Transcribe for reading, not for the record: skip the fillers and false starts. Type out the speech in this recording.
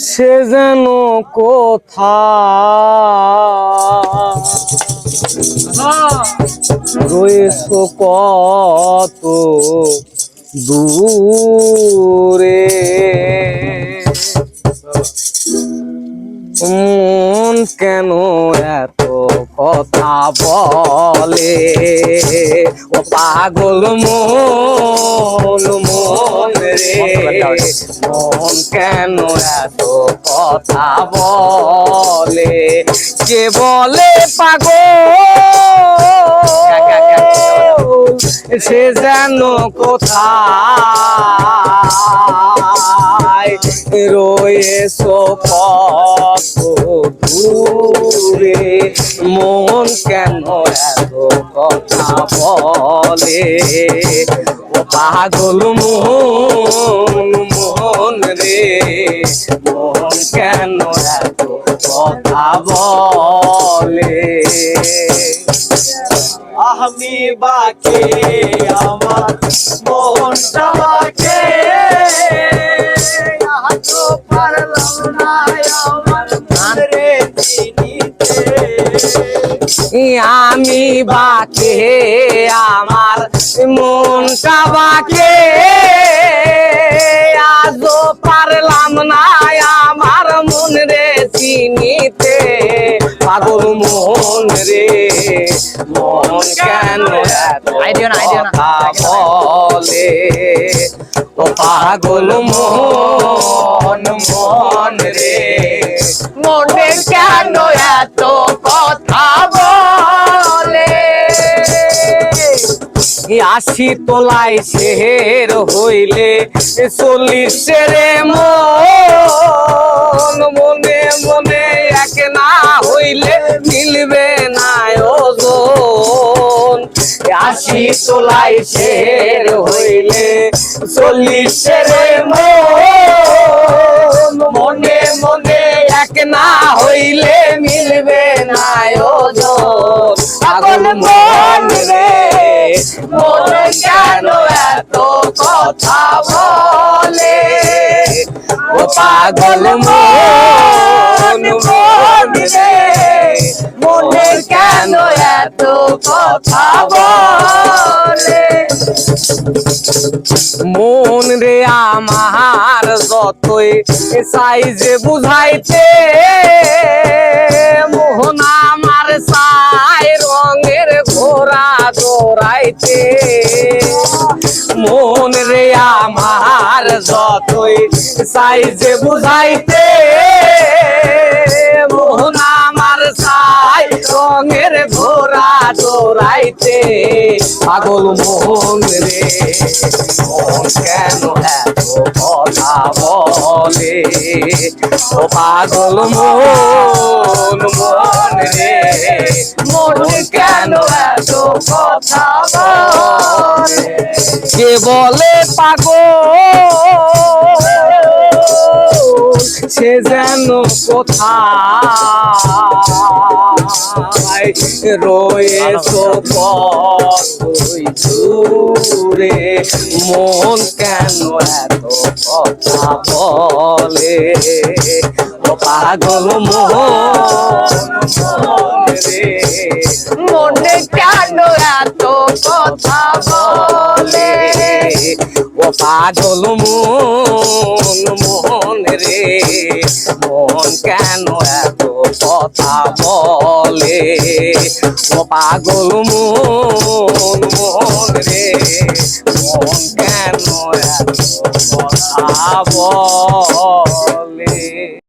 সে যেন রয়েছো কত দূরে, মন কেন এত কথা বলে, ও পাগল মন মন রে, মন কেন এত কথা বলে, কে বলে পাগল সে যেন কোথায় রয়েছো কত দূরে, মন কেন এত কথা বলে, ও পাগল মন মন রে, মন কেন এত কথা বলে। আমি বাকে আমার মনটা বাকে, তো পারলাম না আমার মনরে চিনিতে। আমি বাকে আমার মনটা বাকে, আজও পারলাম না আমার মন রে চিনিতে, পাগল মন রে, মন কেন কথা বলে, ও পাগল মন মন রে, মনে কেন এত কথা বলে। 80 তোলাই শের হইলে 40 রে মন, মনে মনে এক না হইলে মিলবে না ওজন। 80 তোলাই শের হইলে 40 রে মন, মনে মনে এক না হইলে মিলবে না ওজন। পাগল মন রে, মন কেন এত কথা বলে, ও পাগল মন মন রে, মনে কেন এত কথা বলে। মন রে আমার যতই চাই যে বুঝাইতে, মোহন আমার চাই রঙের ঘোড়া দৌড়াইতে। মন রে আমার যতই চাই যে বুঝাইতে, মোহন আমার চাই রঙের ঘোড়া দৌড়াইতে, পাগল মন রে, মন কেন এত কথা বলে, ও পাগল মন মন রে, মন কেন এত কথা বলে। কে বলে পাগল সে যেন কোথায় রয়েছো কতই দূরে, মন কেন এত কথা বলে, ও পাগল মন মন রে, মনে কেন এত কথা বলে, ও পাগল মন মন রে, মন কেন এত কথা বলে, ও পাগল মন মন রে, মন কেন এত কথা বলে।